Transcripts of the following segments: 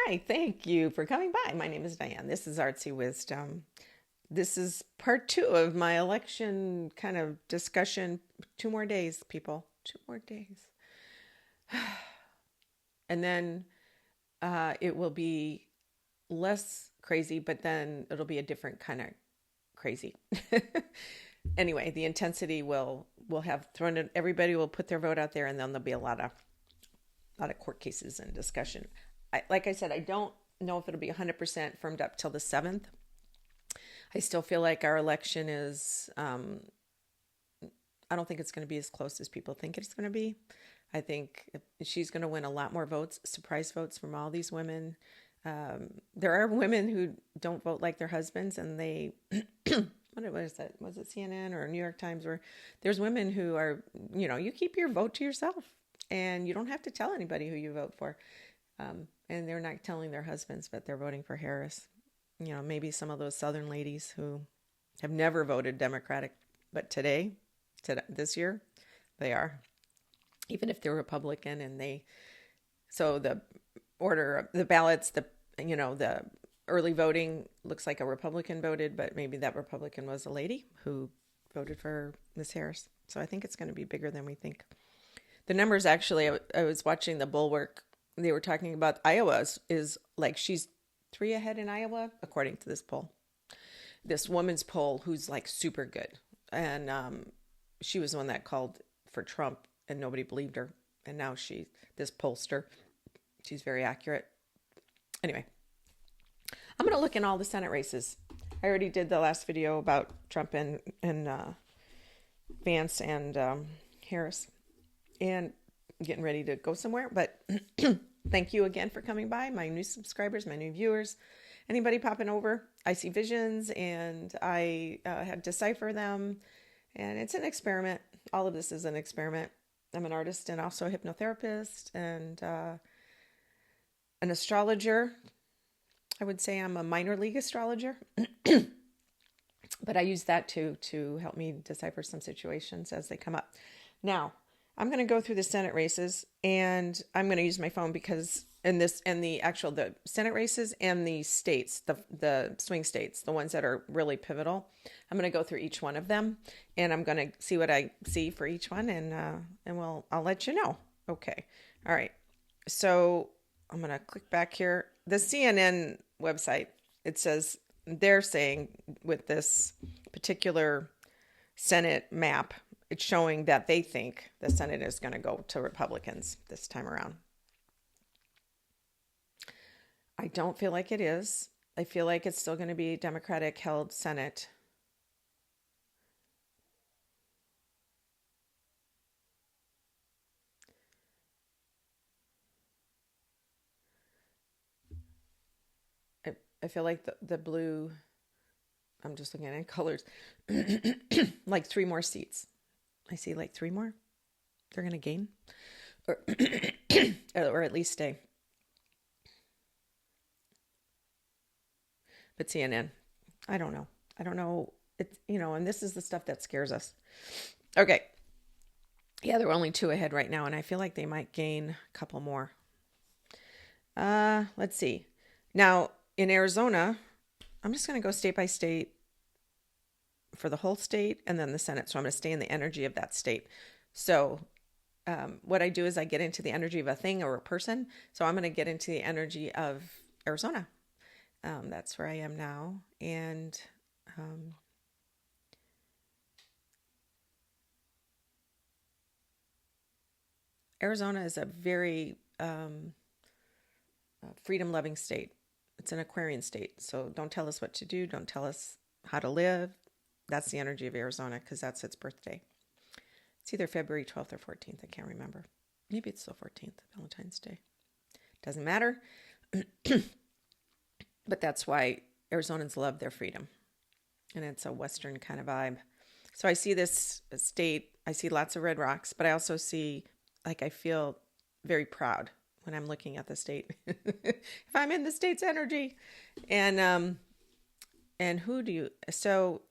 right, thank you for coming by. My name is Diane. This is Artsy Wisdom. This is part 2 of my election kind of discussion. 2 more days, people. 2 more days. And then it will be less crazy, but then it'll be a different kind of crazy. Anyway, the intensity will have thrown it. Everybody will put their vote out there, and then there'll be a lot of court cases and discussion. Like I said, I don't know if it'll be 100% firmed up till the 7th. I still feel like our election is, I don't think it's going to be as close as people think it's going to be. I think she's going to win a lot more votes, surprise votes from all these women. There are women who don't vote like their husbands, and they, what is that? Was it CNN or New York Times? Where there's women who are, you keep your vote to yourself, and you don't have to tell anybody who you vote for. And they're not telling their husbands, but they're voting for Harris. Maybe some of those Southern ladies who have never voted Democratic, but this year, they are. Even if they're Republican, so the order of the ballots, the early voting looks like a Republican voted, but maybe that Republican was a lady who voted for Miss Harris. So I think it's going to be bigger than we think. The numbers actually, I was watching the Bulwark. They were talking about Iowa is like she's 3 ahead in Iowa, according to this poll. This woman's poll who's like super good. And she was the one that called for Trump and nobody believed her. And now this pollster, she's very accurate. Anyway, I'm going to look in all the Senate races. I already did the last video about Trump and Vance and Harris. And getting ready to go somewhere, but thank you again for coming by, my new subscribers, my new viewers, anybody popping over. I see visions, and I had decipher them, and it's an experiment. All of this is an experiment. I'm an artist and also a hypnotherapist and an astrologer. I would say I'm a minor league astrologer, but I use that to help me decipher some situations as they come up. Now, I'm going to go through the Senate races, and I'm going to use my phone because the Senate races and the states, the swing states, the ones that are really pivotal. I'm going to go through each one of them, and I'm going to see what I see for each one, and I'll let you know. Okay. All right. So I'm going to click back here. The CNN website, it says they're saying with this particular Senate map, it's showing that they think the Senate is going to go to Republicans this time around. I don't feel like it is. I feel like it's still going to be Democratic-held Senate. I feel like the blue, I'm just looking at it in colors, like 3 more seats. I see like 3 more. They're going to gain or at least stay. But CNN, I don't know. It's, and this is the stuff that scares us. Okay. Yeah, they're only 2 ahead right now, and I feel like they might gain a couple more. Let's see. Now, in Arizona, I'm just going to go state by state for the whole state and then the Senate. So I'm going to stay in the energy of that state. So what I do is I get into the energy of a thing or a person. So I'm going to get into the energy of Arizona. That's where I am now. And Arizona is a very freedom-loving state. It's an Aquarian state. So don't tell us what to do. Don't tell us how to live. That's the energy of Arizona because that's its birthday. It's either February 12th or 14th. I can't remember. Maybe it's the 14th, Valentine's Day. Doesn't matter. But that's why Arizonans love their freedom. And it's a Western kind of vibe. So I see this state. I see lots of red rocks, but I also see, I feel very proud when I'm looking at the state. If I'm in the state's energy. And so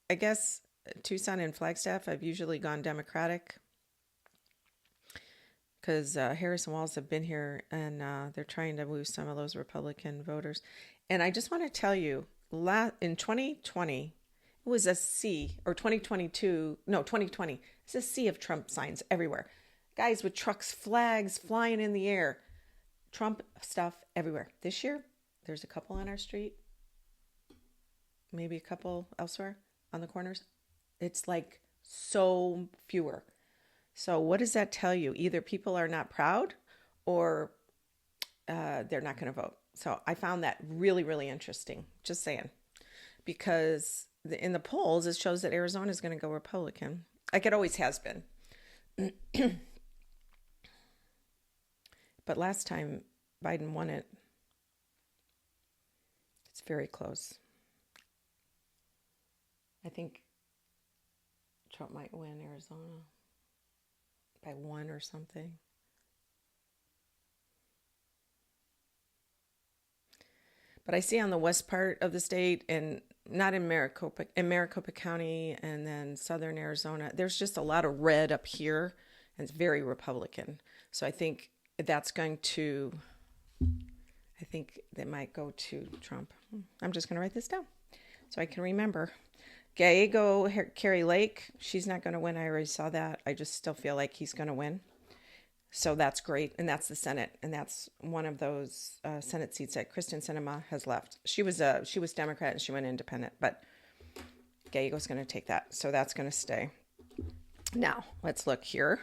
I guess Tucson and Flagstaff, I've usually gone Democratic. because Harris and Walz have been here, and they're trying to woo some of those Republican voters. And I just want to tell you, in 2020, it was a sea, or 2022, no, 2020, it's a sea of Trump signs everywhere. Guys with trucks, flags flying in the air, Trump stuff everywhere. This year, there's a couple on our street, maybe a couple elsewhere on the corners. It's like so fewer. So what does that tell you? Either people are not proud, or they're not going to vote. So I found that really, really interesting. Just saying. Because in the polls, it shows that Arizona is going to go Republican. Like it always has been. But last time Biden won it. It's very close. I think Trump might win Arizona by 1 or something. But I see on the west part of the state, and not in Maricopa County, and then southern Arizona, there's just a lot of red up here, and it's very Republican. So I think that's going to, I think they might go to Trump. I'm just going to write this down so I can remember. Gallego, Carrie Lake, she's not going to win. I already saw that. I just still feel like he's going to win. So that's great. And that's the Senate. And that's one of those Senate seats that Kristen Sinema has left. She was Democrat and she went independent, but Gallego's going to take that. So that's going to stay. Now, let's look here.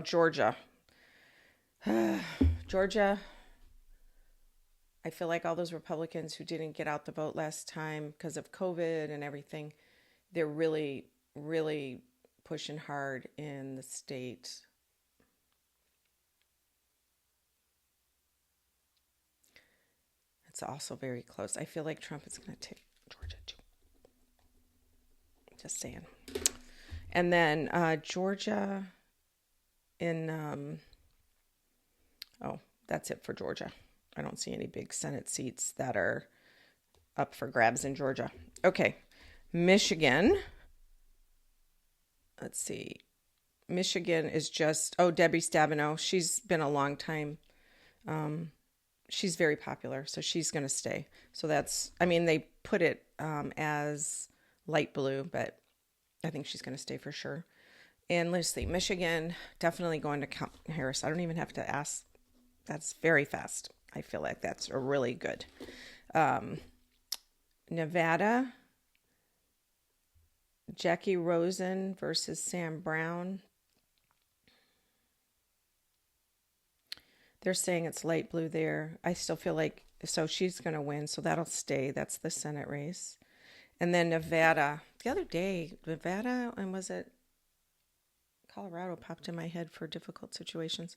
Georgia. Georgia. I feel like all those Republicans who didn't get out the vote last time because of COVID and everything, they're really, really pushing hard in the state. It's also very close. I feel like Trump is going to take Georgia too. Just saying. And then Georgia in, that's it for Georgia. I don't see any big Senate seats that are up for grabs in Georgia. Okay. Michigan. Let's see. Michigan is just, Debbie Stabenow. She's been a long time. She's very popular, so she's going to stay. So that's, they put it as light blue, but I think she's going to stay for sure. And let's see. Michigan, definitely going to Harris. I don't even have to ask. That's very fast. I feel like that's really good. Nevada, Jackie Rosen versus Sam Brown. They're saying it's light blue there. I still feel like, so she's going to win, so that'll stay. That's the Senate race. And then Nevada. The other day, Nevada, and was it Colorado popped in my head for difficult situations.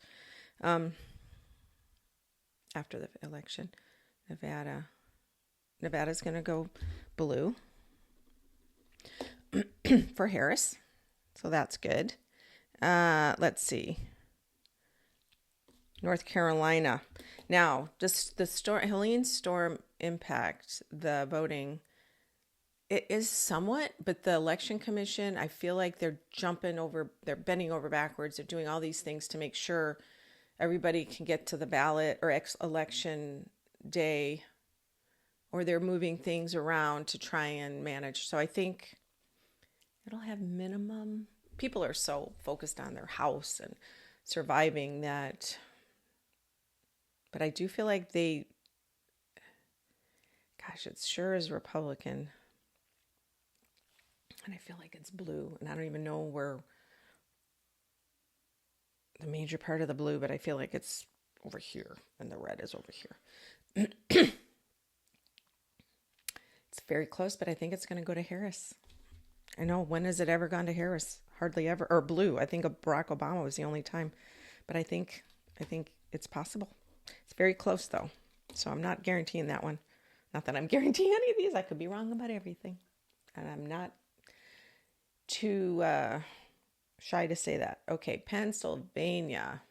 After the election, Nevada's going to go blue for Harris. So that's good. Let's see. North Carolina. Now, just the Helene storm impact the voting. It is somewhat, but the election commission, I feel like they're bending over backwards. They're doing all these things to make sure everybody can get to the ballot or election day, or they're moving things around to try and manage. So I think it'll have minimum. People are so focused on their house and surviving that. But I do feel like it sure is Republican. And I feel like it's blue. And I don't even know where the major part of the blue, but I feel like it's over here and the red is over here. It's very close, but I think it's going to go to Harris. I know, when has it ever gone to Harris? Hardly ever. Or blue. I think Barack Obama was the only time. But I think it's possible. It's very close though. So I'm not guaranteeing that one. Not that I'm guaranteeing any of these. I could be wrong about everything. And I'm not too shy to say that. Okay, Pennsylvania.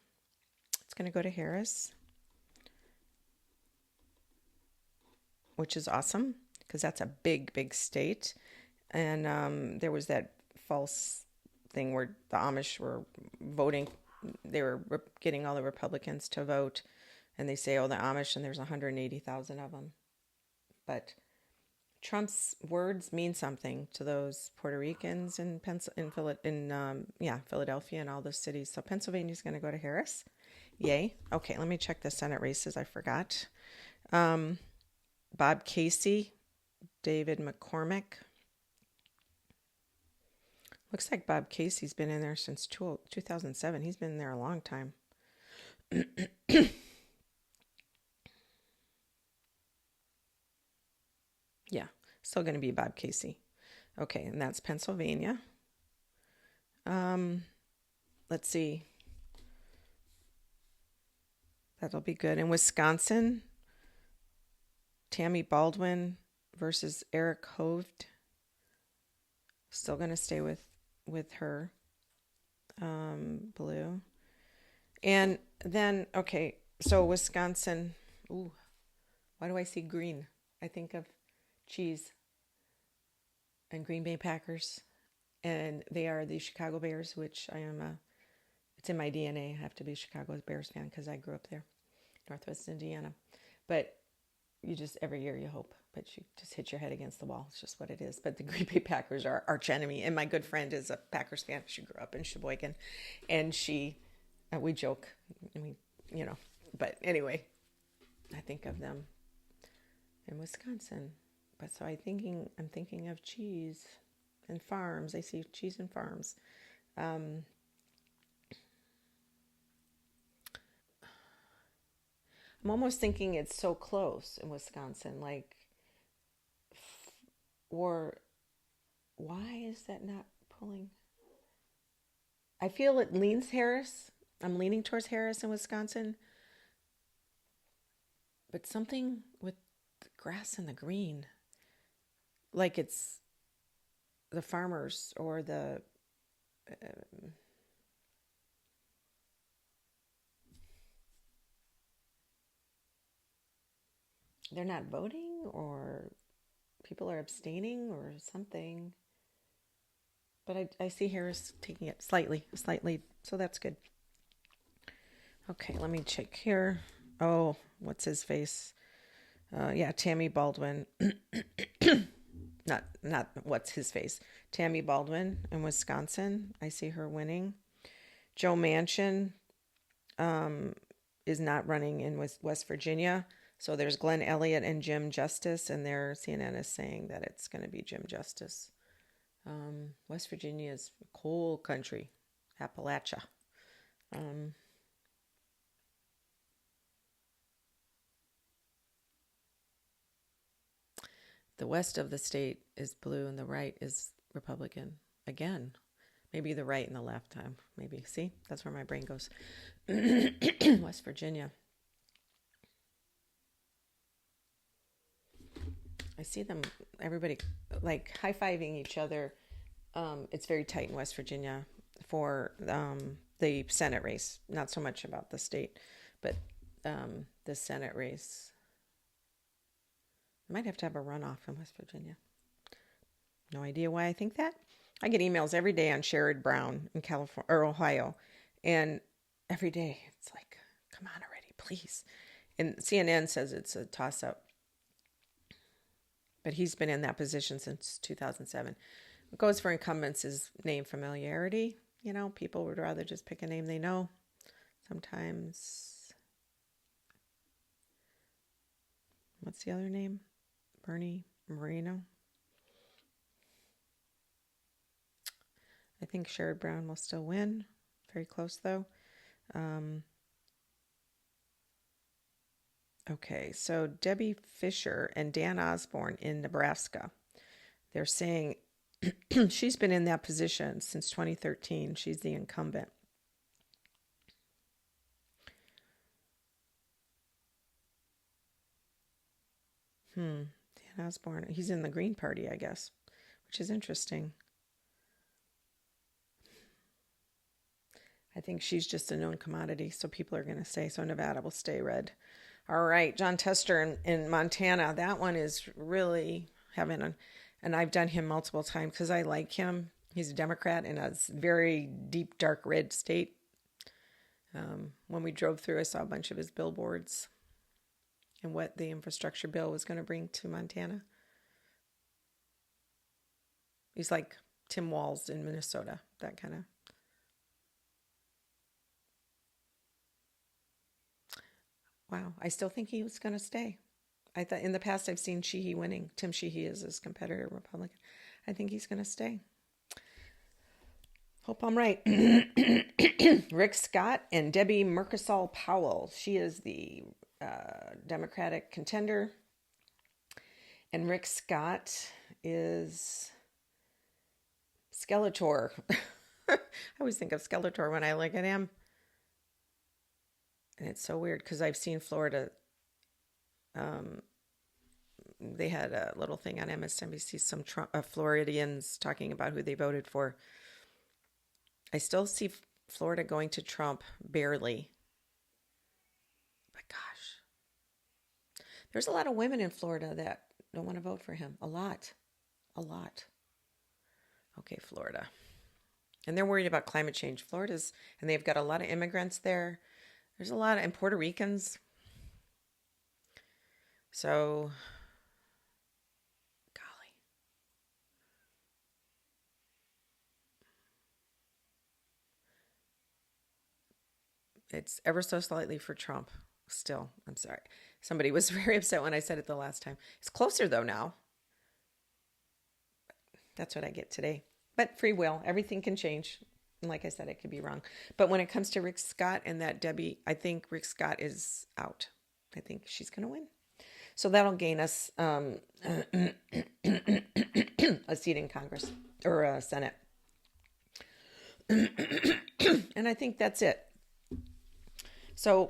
It's going to go to Harris, which is awesome because that's a big, big state. And there was that false thing where the Amish were voting. They were getting all the Republicans to vote, and they say, oh, the Amish, and there's 180,000 of them. But Trump's words mean something to those Puerto Ricans in Philadelphia and all those cities. So Pennsylvania's going to go to Harris. Yay. Okay, let me check the Senate races. I forgot. Bob Casey, David McCormick. Looks like Bob Casey's been in there since 2007. He's been there a long time. Yeah, still going to be Bob Casey. Okay, and that's Pennsylvania. Let's see. That'll be good. In Wisconsin, Tammy Baldwin versus Eric Hovind. Still going to stay with her. Blue. And then, okay, so Wisconsin. Ooh, why do I see green? I think of cheese and Green Bay Packers. And they are the Chicago Bears, which I am it's in my DNA. I have to be a Chicago Bears fan because I grew up there, Northwest Indiana. But you just, every year you hope, but you just hit your head against the wall. It's just what it is. But the Green Bay Packers are arch enemy. And my good friend is a Packers fan. She grew up in Sheboygan. And we joke, but anyway, I think of them in Wisconsin. But so I'm thinking of cheese and farms. I see cheese and farms. I'm almost thinking it's so close in Wisconsin, or why is that not pulling? I feel it leans Harris. I'm leaning towards Harris in Wisconsin. But something with the grass and the green, like it's the farmers or the they're not voting, or people are abstaining or something. But I see Harris taking it slightly, so that's good. Okay, let me check here. Oh, what's his face? Tammy Baldwin. Not what's his face. Tammy Baldwin in Wisconsin. I see her winning. Joe Manchin is not running in West Virginia. So there's Glenn Elliott and Jim Justice, and CNN is saying that it's going to be Jim Justice. West Virginia is a coal country, Appalachia. The west of the state is blue and the right is Republican. Again, maybe the right and the left. Maybe. See, that's where my brain goes. West Virginia. I see them, everybody like high-fiving each other. It's very tight in West Virginia for the Senate race. Not so much about the state, but the Senate race. I might have to have a runoff in West Virginia. No idea why I think that. I get emails every day on Sherrod Brown in California or Ohio, and every day it's like, come on already, please. And CNN says it's a toss-up. But he's been in that position since 2007. What goes for incumbents is name familiarity. People would rather just pick a name they know. Sometimes. What's the other name? Bernie Moreno. I think Sherrod Brown will still win. Very close, though. Okay, so Debbie Fisher and Dan Osborne in Nebraska. They're saying she's been in that position since 2013. She's the incumbent. Dan Osborne, he's in the Green Party, I guess, which is interesting. I think she's just a known commodity, so people are going to say, so Nevada will stay red. All right, John Tester in Montana. That one is really having and I've done him multiple times because I like him. He's a Democrat in a very deep, dark red state. When we drove through, I saw a bunch of his billboards and what the infrastructure bill was going to bring to Montana. He's like Tim Walz in Minnesota, that kind of. Wow, I still think he was going to stay. I thought in the past I've seen Sheehy winning. Tim Sheehy is his competitor, Republican. I think he's going to stay. Hope I'm right. Rick Scott and Debbie Mercosal Powell. She is the Democratic contender. And Rick Scott is Skeletor. I always think of Skeletor when I look at him. And it's so weird because I've seen Florida. They had a little thing on MSNBC, some Floridians talking about who they voted for. I still see Florida going to Trump, barely. But gosh, there's a lot of women in Florida that don't want to vote for him. A lot. Okay, Florida. And they're worried about climate change. And they've got a lot of immigrants there. There's a lot of, and Puerto Ricans. So, golly. It's ever so slightly for Trump. Still, I'm sorry. Somebody was very upset when I said it the last time. It's closer though now. That's what I get today. But free will, everything can change. And like I said, it could be wrong. But when it comes to Rick Scott and that Debbie, I think Rick Scott is out. I think she's going to win. So that'll gain us a seat in Congress or Senate. And I think that's it. So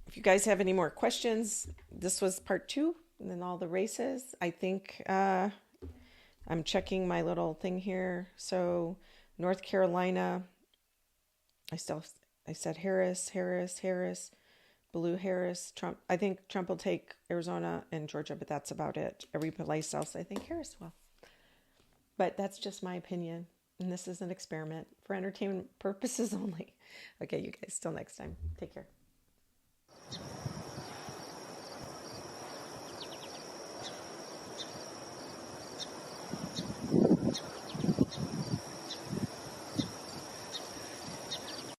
if you guys have any more questions, this was part 2 and then all the races. I think I'm checking my little thing here. So North Carolina, I said Harris, Blue Harris, Trump. I think Trump will take Arizona and Georgia, but that's about it. Every place else, I think Harris will. But that's just my opinion. And this is an experiment for entertainment purposes only. Okay, you guys, till next time. Take care.